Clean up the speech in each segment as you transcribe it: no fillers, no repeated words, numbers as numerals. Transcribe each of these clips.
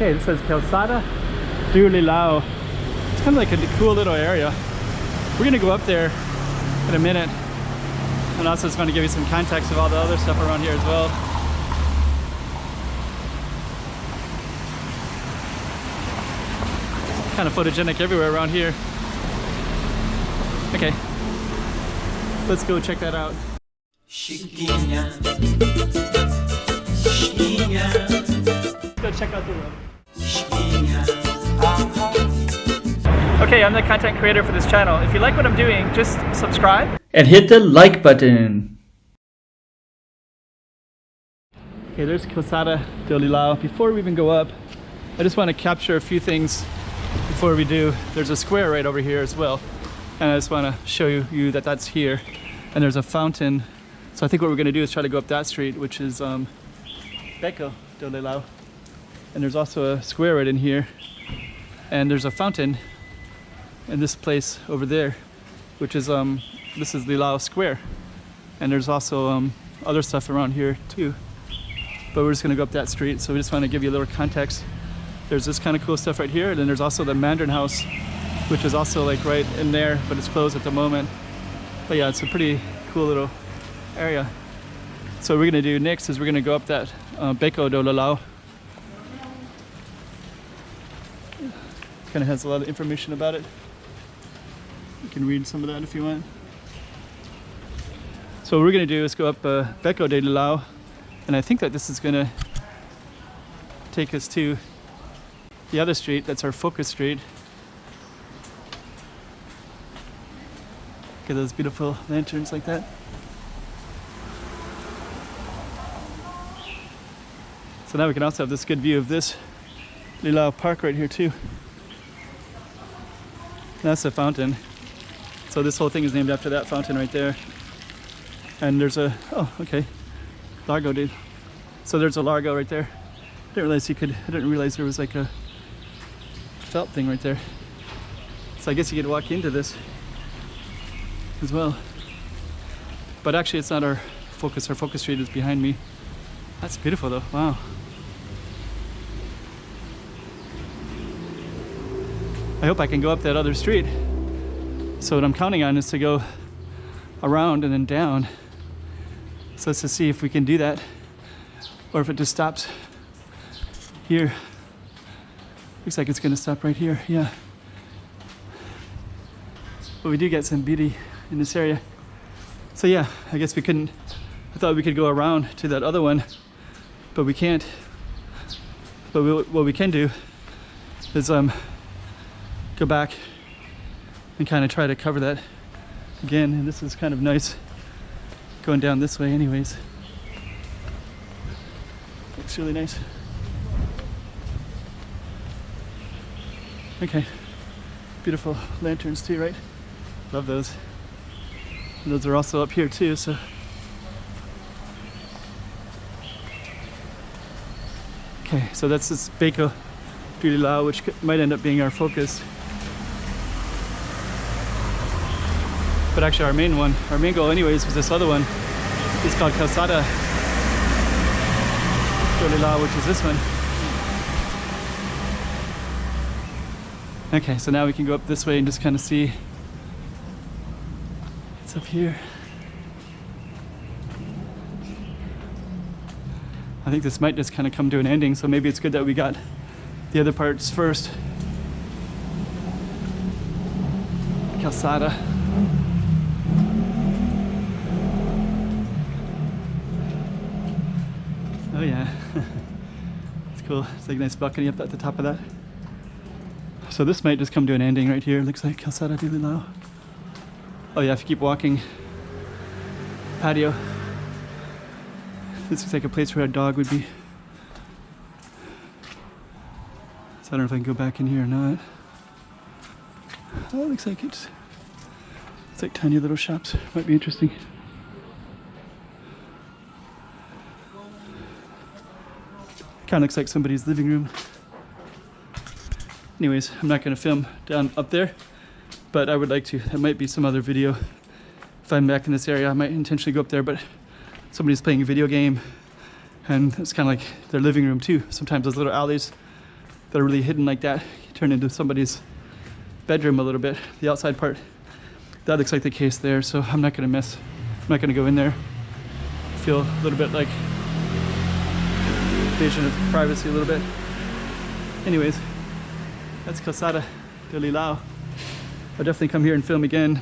Okay, this says Calçada do Lilau. It's kind of like a cool little area. We're gonna go up there in a minute, and also it's going to give you some context of all the other stuff around here as well. Kind of photogenic everywhere around here. Okay, let's go check that out. Go check out the road. Okay, I'm the content creator for this channel. If you like what I'm doing, just subscribe and hit the like button. Okay, there's Calçada do Lilau. Before we even go up, I just want to capture a few things before we do. There's a square right over here as well, and I just want to show you that that's here. And there's a fountain. So I think what we're going to do is try to go up that street, which is Beco do Lilau. And there's also a square right in here, and there's a fountain in this place over there, which is this is Lilau Square, and there's also other stuff around here too, but we're just gonna go up that street. So we just want to give you a little context. There's this kind of cool stuff right here, and then there's also the Mandarin house, which is also like right in there, but it's closed at the moment. But yeah, it's a pretty cool little area. So what we're gonna do next is we're gonna go up that Beco do Lilau. Kind of has a lot of information about it. You can read some of that if you want. So what we're going to do is go up Beco do Lilau, and I think that this is going to take us to the other street. That's our focus street. Look at those beautiful lanterns like that. So now we can also have this good view of this Lilau Park right here too. That's the fountain. So this whole thing is named after that fountain right there. And there's a, oh, okay, Largo, dude. So there's a Largo right there. I didn't realize there was like a felt thing right there. So I guess you could walk into this as well. But actually it's not our focus street is behind me. That's beautiful though, wow. I hope I can go up that other street. So what I'm counting on is to go around and then down. So let's just see if we can do that, or if it just stops here. Looks like it's gonna stop right here, yeah. But we do get some beauty in this area. So yeah, I guess we couldn't, I thought we could go around to that other one, but we can't. But what we can do is go back and kind of try to cover that again. And this is kind of nice going down this way anyways. Looks really nice. Okay, beautiful lanterns too, right? Love those. And those are also up here too, so. Okay, so that's this Beco do Lilau, which might end up being our focus. But actually our main goal anyways was this other one. It's called Calçada do Lilau, which is this one. Okay, so now we can go up this way and just kind of see what's up here. I think this might just kind of come to an ending, so maybe it's good that we got the other parts first. Calçada. Oh yeah, it's cool. It's like a nice balcony up at the top of that. So this might just come to an ending right here. Looks like Calçada do Lilau. Oh yeah, if you keep walking, patio. This looks like a place where a dog would be. So I don't know if I can go back in here or not. Oh, it looks like it's like tiny little shops. Might be interesting. Kind of looks like somebody's living room. Anyways, I'm not going to film down up there, but I would like to. There might be some other video. If I'm back in this area, I might intentionally go up there, but somebody's playing a video game, and it's kind of like their living room too. Sometimes those little alleys that are really hidden like that turn into somebody's bedroom a little bit. The outside part, that looks like the case there, so I'm not gonna go in there. Feel a little bit like invasion of privacy a little bit. Anyways, that's Calçada de Lilau. I'll definitely come here and film again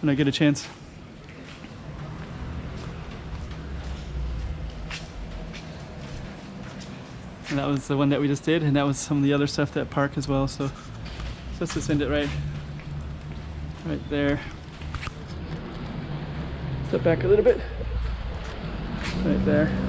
when I get a chance. And that was the one that we just did, and that was some of the other stuff that park as well. So let's just end it right there. Step back a little bit. Right there.